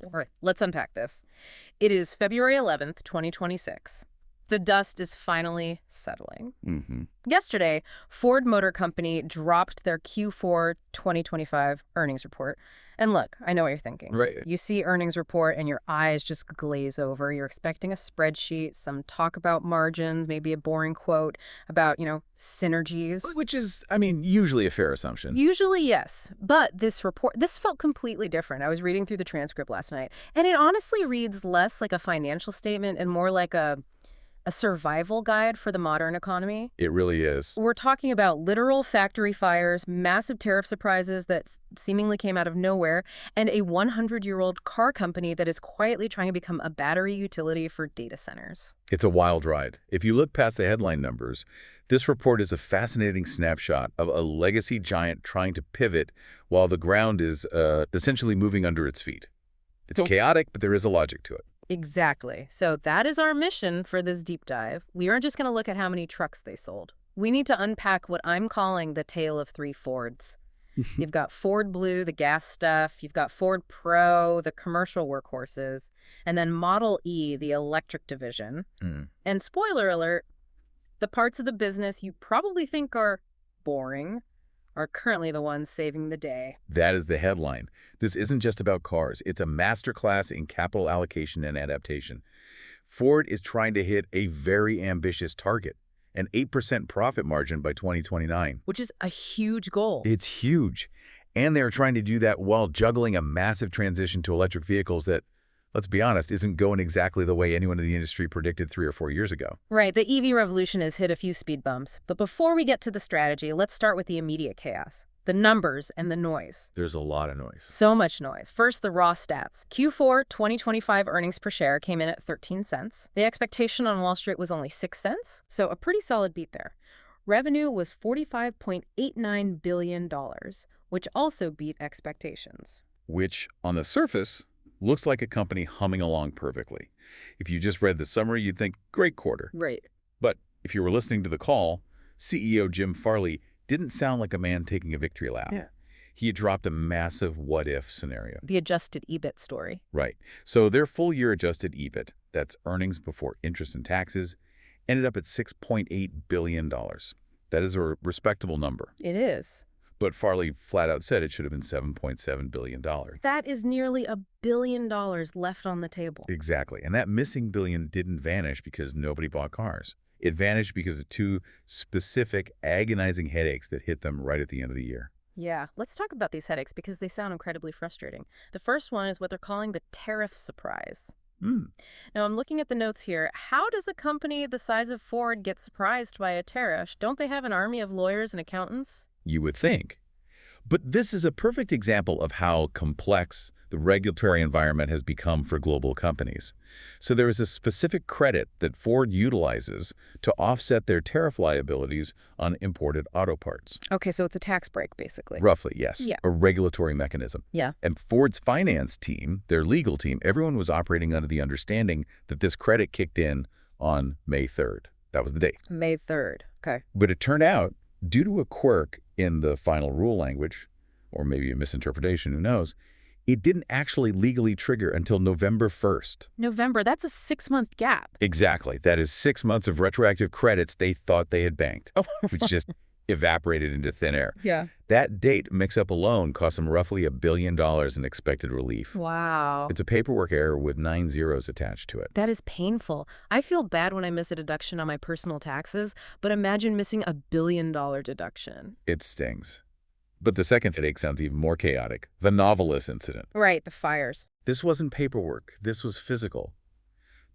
All right, let's unpack this. It is February 11th, 2026. The dust is finally settling. Yesterday, Ford Motor Company dropped their Q4 2025 earnings report. And look, I know what you're thinking. Right. You see earnings report and your eyes just glaze over. You're expecting a spreadsheet, some talk about margins, maybe a boring quote about, synergies. Which is, I mean, usually a fair assumption. Usually, yes. But this felt completely different. I was reading through the transcript last night, and it honestly reads less like a financial statement and more like a survival guide for the modern economy. It really is. We're talking about literal factory fires, massive tariff surprises that seemingly came out of nowhere, and a 100-year-old car company that is quietly trying to become a battery utility for data centers. It's a wild ride. If you look past the headline numbers, this report is a fascinating snapshot of a legacy giant trying to pivot while the ground is essentially moving under its feet. It's chaotic, but there is a logic to it. Exactly. So that is our mission for this deep dive. We aren't just going to look at how many trucks they sold. We need to unpack what I'm calling the tale of three Fords. You've got Ford Blue, the gas stuff. You've got Ford Pro, the commercial workhorses. And then Model E, the electric division. And spoiler alert, the parts of the business you probably think are boring are currently the ones saving the day. That is the headline. This isn't just about cars. It's a masterclass in capital allocation and adaptation. Ford is trying to hit a very ambitious target, an 8% profit margin by 2029. Which is a huge goal. It's huge. And they're trying to do that while juggling a massive transition to electric vehicles that, let's be honest, isn't going exactly the way anyone in the industry predicted 3 or 4 years ago. Right, the EV revolution has hit a few speed bumps. But before we get to the strategy, let's start with the immediate chaos. The numbers and the noise. There's a lot of noise. So much noise. First, the raw stats. Q4 2025 earnings per share came in at 13 cents. The expectation on Wall Street was only 6 cents, so a pretty solid beat there. Revenue was $45.89 billion, which also beat expectations. Which, on the surface, looks like a company humming along perfectly. If you just read the summary, you'd think, great quarter. Right. But if you were listening to the call, CEO Jim Farley didn't sound like a man taking a victory lap. Yeah. He had dropped a massive what-if scenario. The adjusted EBIT story. Right. So their full-year adjusted EBIT, that's earnings before interest and taxes, ended up at $6.8 billion. That is a respectable number. It is. But Farley flat out said it should have been $7.7 billion. That is nearly $1 billion left on the table. Exactly. And that missing billion didn't vanish because nobody bought cars. It vanished because of 2 specific agonizing headaches that hit them right at the end of the year. Yeah, let's talk about these headaches because they sound incredibly frustrating. The first one is what they're calling the tariff surprise. Now, I'm looking at the notes here. How does a company the size of Ford get surprised by a tariff? Don't they have an army of lawyers and accountants? You would think. But this is a perfect example of how complex the regulatory environment has become for global companies. So there is a specific credit that Ford utilizes to offset their tariff liabilities on imported auto parts. Okay, so it's a tax break, basically. Roughly, yes. Yeah. A regulatory mechanism. Yeah. And Ford's finance team, their legal team, everyone was operating under the understanding that this credit kicked in on May 3rd. That was the date. May 3rd. Okay. But it turned out, due to a quirk in the final rule language, or maybe a misinterpretation, who knows, it didn't actually legally trigger until November 1st. November, that's a 6-month gap. Exactly. That is 6 months of retroactive credits they thought they had banked, which just evaporated into thin air. Yeah. That date mix-up alone cost them roughly $1 billion in expected relief. Wow. It's a paperwork error with 9 zeros attached to it. That is painful. I feel bad when I miss a deduction on my personal taxes, but imagine missing $1 billion deduction. It stings. But the second headache sounds even more chaotic. The Novelis incident. Right, the fires. This wasn't paperwork. This was physical.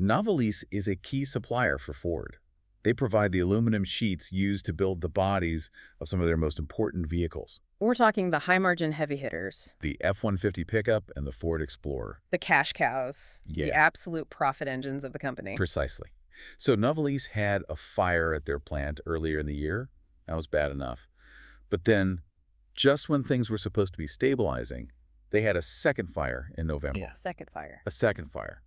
Novelis is a key supplier for Ford. They provide the aluminum sheets used to build the bodies of some of their most important vehicles. We're talking the high-margin heavy hitters. The F-150 pickup and the Ford Explorer. The cash cows. Yeah. The absolute profit engines of the company. Precisely. So Novelis had a fire at their plant earlier in the year. That was bad enough. But then, just when things were supposed to be stabilizing, they had a second fire in November. Yeah. Second fire. A second fire.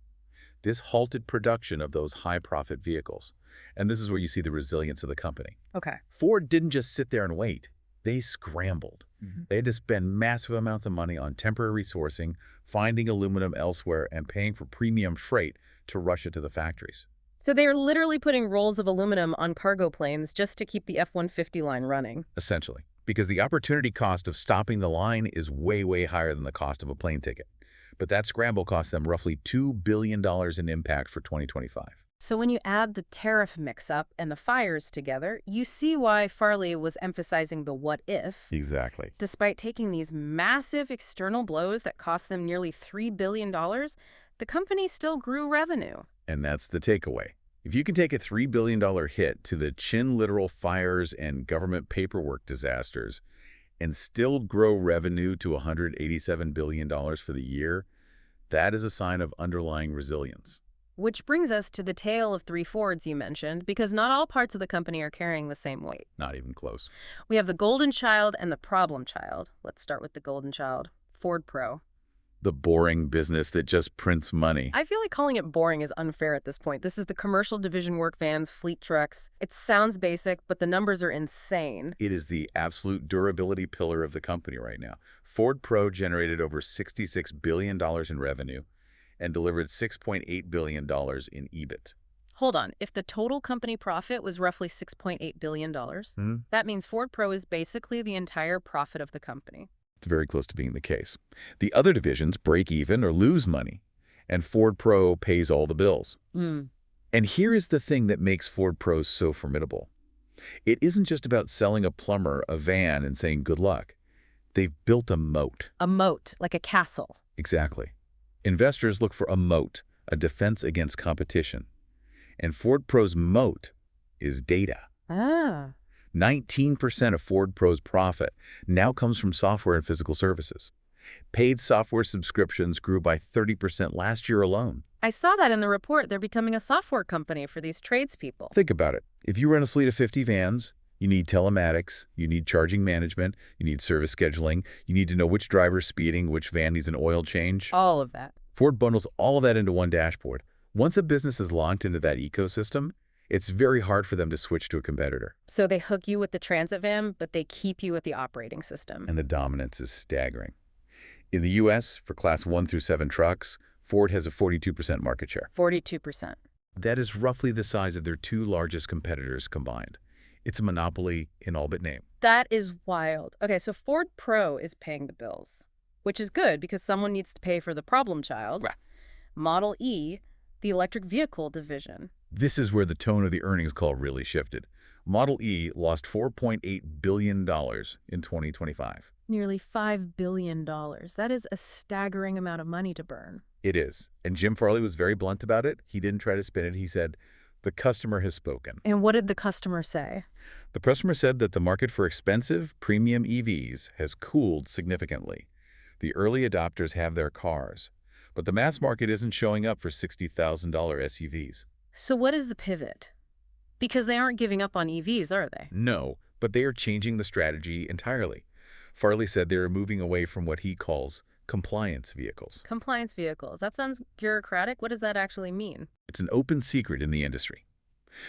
This halted production of those high-profit vehicles. And this is where you see the resilience of the company. Okay. Ford didn't just sit there and wait. They scrambled. Mm-hmm. They had to spend massive amounts of money on temporary sourcing, finding aluminum elsewhere, and paying for premium freight to rush it to the factories. So they are literally putting rolls of aluminum on cargo planes just to keep the F-150 line running. Essentially, because the opportunity cost of stopping the line is way, way higher than the cost of a plane ticket. But that scramble cost them roughly $2 billion in impact for 2025. So when you add the tariff mix-up and the fires together, you see why Farley was emphasizing the what if. Exactly. Despite taking these massive external blows that cost them nearly $3 billion, the company still grew revenue. And that's the takeaway. If you can take a $3 billion hit to the chin-literal fires and government paperwork disasters and still grow revenue to $187 billion for the year, that is a sign of underlying resilience. Which brings us to the tale of three Fords you mentioned, because not all parts of the company are carrying the same weight. Not even close. We have the golden child and the problem child. Let's start with the golden child, Ford Pro. The boring business that just prints money. I feel like calling it boring is unfair at this point. This is the commercial division work vans, fleet trucks. It sounds basic, but the numbers are insane. It is the absolute durability pillar of the company right now. Ford Pro generated over $66 billion in revenue and delivered $6.8 billion in EBIT. Hold on. If the total company profit was roughly $6.8 billion, that means Ford Pro is basically the entire profit of the company. It's very close to being the case. The other divisions break even or lose money, and Ford Pro pays all the bills. And here is the thing that makes Ford Pro so formidable. It isn't just about selling a plumber a van and saying good luck. They've built a moat. A moat, like a castle. Exactly. Investors look for a moat, a defense against competition. And Ford Pro's moat is data. 19% of Ford Pro's profit now comes from software and physical services. Paid software subscriptions grew by 30% last year alone. I saw that in the report. They're becoming a software company for these tradespeople. Think about it. If you run a fleet of 50 vans, you need telematics, you need charging management, you need service scheduling, you need to know which driver's speeding, which van needs an oil change. All of that. Ford bundles all of that into one dashboard. Once a business is locked into that ecosystem, it's very hard for them to switch to a competitor. So they hook you with the transit van, but they keep you with the operating system. And the dominance is staggering. In the U.S., for Class 1 through 7 trucks, Ford has a 42% market share. 42%. That is roughly the size of their two largest competitors combined. It's a monopoly in all but name. That is wild. Okay, so Ford Pro is paying the bills, which is good because someone needs to pay for the problem child. Right. Model E, the electric vehicle division. This is where the tone of the earnings call really shifted. Model E lost $4.8 billion in 2025. Nearly $5 billion. That is a staggering amount of money to burn. It is. And Jim Farley was very blunt about it. He didn't try to spin it. He said, the customer has spoken. And what did the customer say? The customer said that the market for expensive premium EVs has cooled significantly. The early adopters have their cars, but the mass market isn't showing up for $60,000 SUVs. So what is the pivot? Because they aren't giving up on EVs, are they? No, but they are changing the strategy entirely. Farley said they are moving away from what he calls compliance vehicles. Compliance vehicles. That sounds bureaucratic. What does that actually mean? It's an open secret in the industry.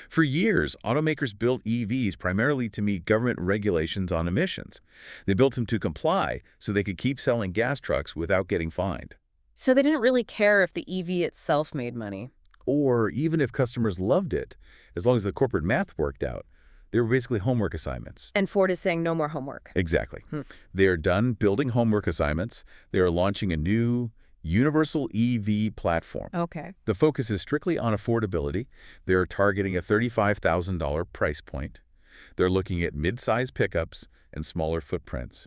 For years, automakers built EVs primarily to meet government regulations on emissions. They built them to comply so they could keep selling gas trucks without getting fined. So they didn't really care if the EV itself made money. Or even if customers loved it, as long as the corporate math worked out. They were basically homework assignments. And Ford is saying no more homework. Exactly. They are done building homework assignments. They are launching a new universal EV platform. Okay. The focus is strictly on affordability. They are targeting a $35,000 price point. They're looking at mid-size pickups and smaller footprints.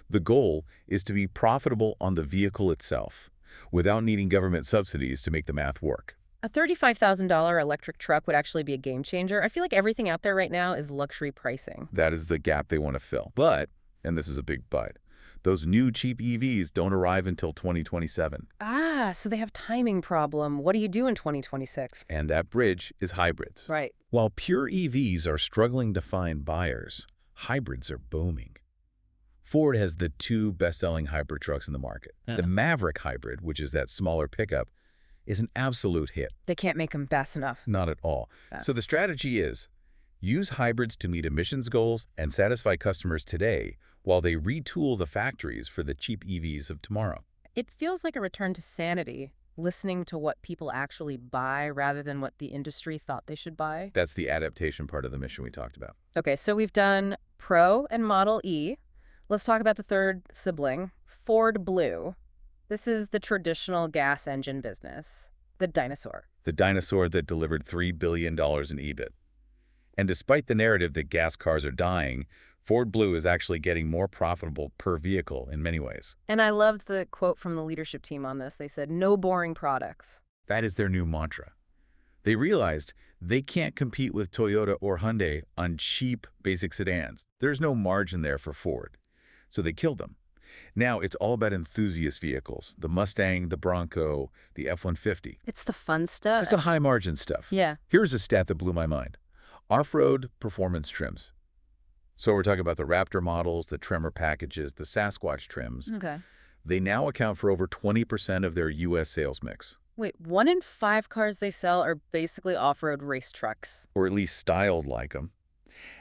The goal is to be profitable on the vehicle itself, without needing government subsidies to make the math work. A $35,000 electric truck would actually be a game changer. I feel like everything out there right now is luxury pricing. That is the gap they want to fill. But, and this is a big but, those new cheap EVs don't arrive until 2027. So they have timing problem. What do you do in 2026? And that bridge is hybrids. Right. While pure EVs are struggling to find buyers, hybrids are booming. Ford has the two best-selling hybrid trucks in the market. The Maverick hybrid, which is that smaller pickup, is an absolute hit. They can't make them fast enough. Not at all. So the strategy is Use hybrids to meet emissions goals and satisfy customers today while they retool the factories for the cheap EVs of tomorrow. It feels like a return to sanity, listening to what people actually buy rather than what the industry thought they should buy. That's the adaptation part of the mission we talked about. Okay, so we've done Pro and Model E. Let's talk about the third sibling, Ford Blue. This is the traditional gas engine business, the dinosaur. The dinosaur that delivered $3 billion in EBIT. And despite the narrative that gas cars are dying, Ford Blue is actually getting more profitable per vehicle in many ways. And I loved the quote from the leadership team on this. They said, no boring products. That is their new mantra. They realized they can't compete with Toyota or Hyundai on cheap basic sedans. There's no margin there for Ford. So they killed them. Now it's all about enthusiast vehicles, the Mustang, the Bronco, the F-150. It's the fun stuff. It's the high-margin stuff. Yeah. Here's a stat that blew my mind. Off-road performance trims. So we're talking about the Raptor models, the Tremor packages, the Sasquatch trims. Okay. They now account for over 20% of their U.S. sales mix. Wait, 1 in 5 cars they sell are basically off-road race trucks. Or at least styled like them.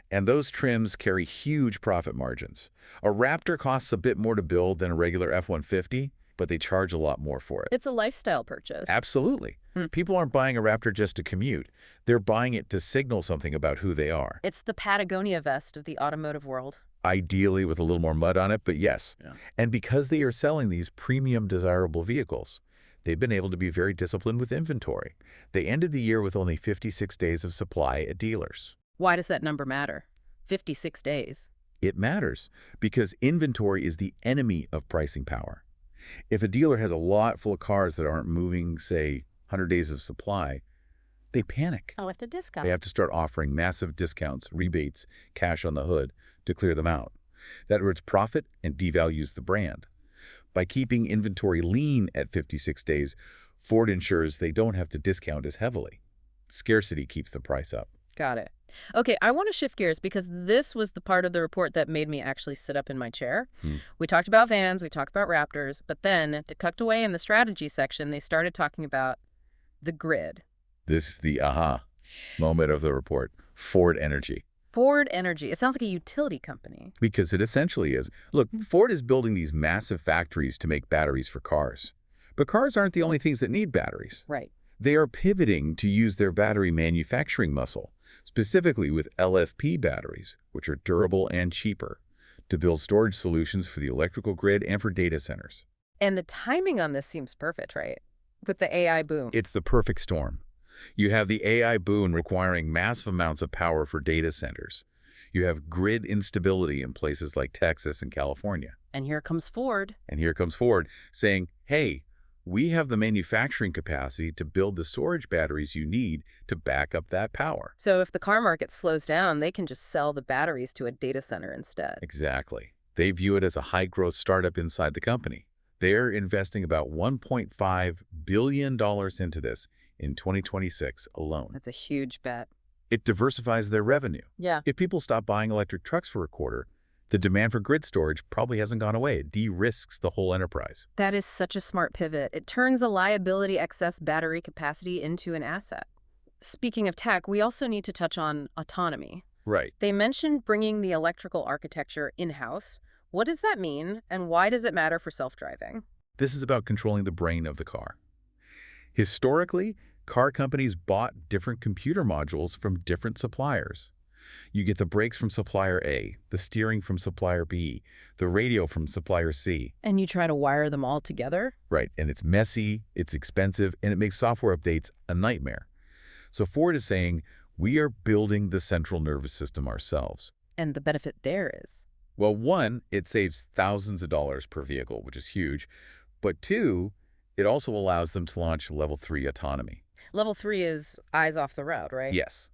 And those trims carry huge profit margins. A Raptor costs a bit more to build than a regular F-150, but they charge a lot more for it. It's a lifestyle purchase. Absolutely. People aren't buying a Raptor just to commute. They're buying it to signal something about who they are. It's the Patagonia vest of the automotive world. Ideally with a little more mud on it, but yes. Yeah. And because they are selling these premium desirable vehicles, they've been able to be very disciplined with inventory. They ended the year with only 56 days of supply at dealers. Why does that number matter? 56 days. It matters because inventory is the enemy of pricing power. If a dealer has a lot full of cars that aren't moving, say, 100 days of supply, they panic. Oh, have to discount. They have to start offering massive discounts, rebates, cash on the hood to clear them out. That hurts profit and devalues the brand. By keeping inventory lean at 56 days, Ford ensures they don't have to discount as heavily. Scarcity keeps the price up. Got it. Okay, I want to shift gears because this was the part of the report that made me actually sit up in my chair. We talked about vans, we talked about Raptors, but then, tucked away in the strategy section, they started talking about the grid. This is the aha moment of the report. Ford Energy. Ford Energy. It sounds like a utility company. Because it essentially is. Look, Ford is building these massive factories to make batteries for cars. But cars aren't the only things that need batteries. Right. They are pivoting to use their battery manufacturing muscle, specifically with LFP batteries, which are durable and cheaper, to build storage solutions for the electrical grid and for data centers. And the timing on this seems perfect, right? With the AI boom. It's the perfect storm. You have the AI boom requiring massive amounts of power for data centers. You have grid instability in places like Texas and California. And here comes Ford. And here comes Ford saying, hey, we have the manufacturing capacity to build the storage batteries you need to back up that power. So if the car market slows down, they can just sell the batteries to a data center instead. Exactly. They view it as a high-growth startup inside the company. They're investing about $1.5 billion into this in 2026 alone. That's a huge bet. It diversifies their revenue. Yeah. If people stop buying electric trucks for a quarter, the demand for grid storage probably hasn't gone away. It de-risks the whole enterprise. That is such a smart pivot. It turns a liability excess battery capacity into an asset. Speaking of tech, we also need to touch on autonomy. Right. They mentioned bringing the electrical architecture in-house. What does that mean, and why does it matter for self-driving? This is about controlling the brain of the car. Historically, car companies bought different computer modules from different suppliers. You get the brakes from supplier A, the steering from supplier B, the radio from supplier C. And you try to wire them all together? Right, and it's messy, it's expensive, and it makes software updates a nightmare. So Ford is saying, we are building the central nervous system ourselves. And the benefit there is? Well, one, it saves thousands of dollars per vehicle, which is huge. But two, it also allows them to launch Level 3 autonomy. Level 3 is eyes off the road, right? Yes.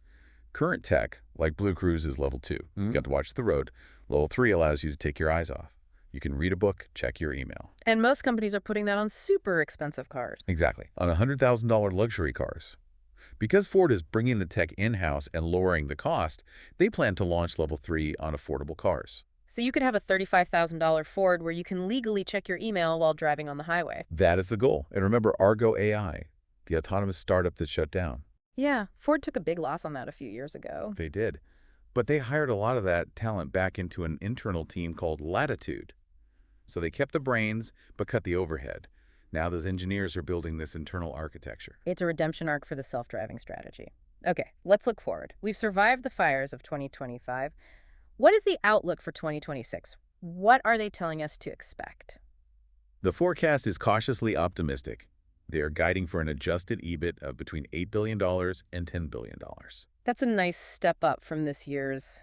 Current tech, like Blue Cruise, is Level 2. You got to watch the road. Level 3 allows you to take your eyes off. You can read a book, check your email. And most companies are putting that on super expensive cars. Exactly. On $100,000 luxury cars. Because Ford is bringing the tech in-house and lowering the cost, they plan to launch Level 3 on affordable cars. So you could have a $35,000 Ford where you can legally check your email while driving on the highway. That is the goal. And remember Argo AI, the autonomous startup that shut down. Yeah, Ford took a big loss on that a few years ago. They did. But they hired a lot of that talent back into an internal team called Latitude. So they kept the brains, but cut the overhead. Now those engineers are building this internal architecture. It's a redemption arc for the self-driving strategy. Okay, let's look forward. We've survived the fires of 2025. What is the outlook for 2026? What are they telling us to expect? The forecast is cautiously optimistic. They are guiding for an adjusted EBIT of between $8 billion and $10 billion. That's a nice step up from this year's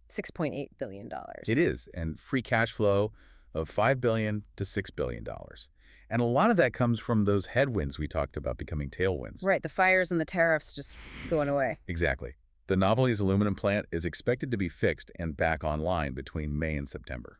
$6.8 billion. It is, and free cash flow of $5 billion to $6 billion. And a lot of that comes from those headwinds we talked about becoming tailwinds. Right, the fires and the tariffs just going away. Exactly. The Novelty's aluminum plant is expected to be fixed and back online between May and September.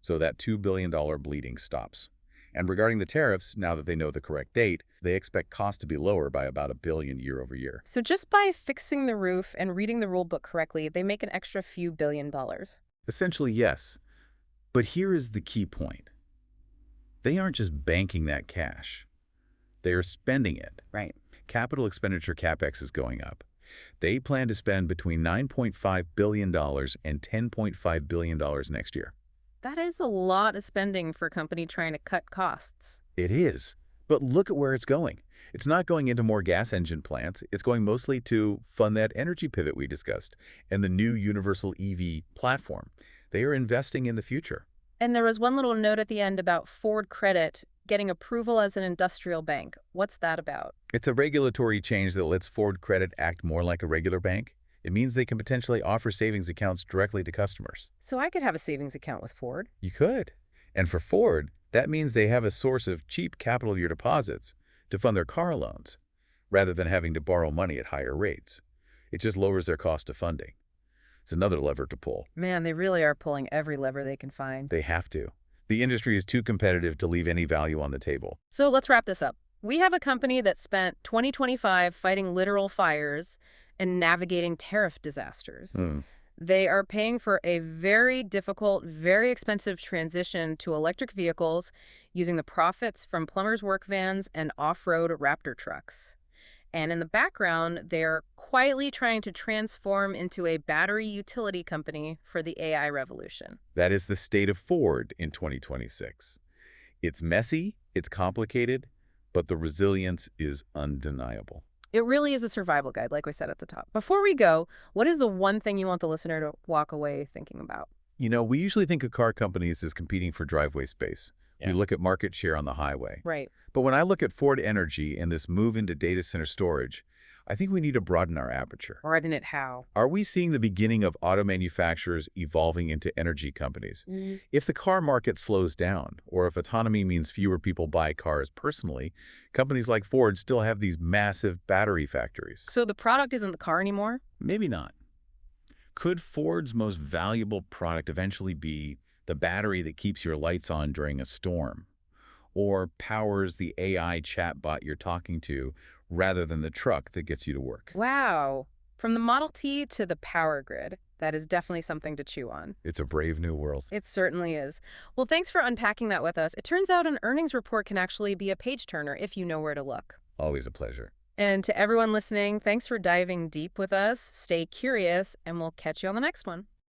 So that $2 billion bleeding stops. And regarding the tariffs, now that they know the correct date, they expect costs to be lower by about $1 billion year over year. So just by fixing the roof and reading the rule book correctly, they make an extra few billion dollars. Essentially, yes. But here is the key point. They aren't just banking that cash. They are spending it. Right. Capital expenditure CapEx is going up. They plan to spend between $9.5 billion and $10.5 billion next year. That is a lot of spending for a company trying to cut costs. It is. But look at where it's going. It's not going into more gas engine plants. It's going mostly to fund that energy pivot we discussed and the new universal EV platform. They are investing in the future. And there was one little note at the end about Ford Credit getting approval as an industrial bank. What's that about? It's a regulatory change that lets Ford Credit act more like a regular bank. It means they can potentially offer savings accounts directly to customers. So I could have a savings account with Ford. You could. And for Ford, that means they have a source of cheap capital year deposits to fund their car loans, rather than having to borrow money at higher rates. It just lowers their cost of funding. It's another lever to pull. Man, they really are pulling every lever they can find. They have to. The industry is too competitive to leave any value on the table. So let's wrap this up. We have a company that spent 2025 fighting literal fires and navigating tariff disasters. They are paying for a very difficult, very expensive transition to electric vehicles using the profits from plumbers' work vans and off-road Raptor trucks. And in the background, they're quietly trying to transform into a battery utility company for the AI revolution. That is the state of Ford in 2026. It's messy, it's complicated, but the resilience is undeniable. It really is a survival guide, like we said at the top. Before we go, what is the one thing you want the listener to walk away thinking about? You know, we usually think of car companies as competing for driveway space. We look at market share on the highway. Right. But when I look at Ford Energy and this move into data center storage, I think we need to broaden our aperture. Broaden it how? Are we seeing the beginning of auto manufacturers evolving into energy companies? If the car market slows down, or if autonomy means fewer people buy cars personally, companies like Ford still have these massive battery factories. So the product isn't the car anymore? Maybe not. Could Ford's most valuable product eventually be the battery that keeps your lights on during a storm, or powers the AI chatbot you're talking to rather than the truck that gets you to work? Wow. From the Model T to the power grid, that is definitely something to chew on. It's a brave new world. It certainly is. Well, thanks for unpacking that with us. It turns out an earnings report can actually be a page-turner if you know where to look. Always a pleasure. And to everyone listening, thanks for diving deep with us. Stay curious, and we'll catch you on the next one.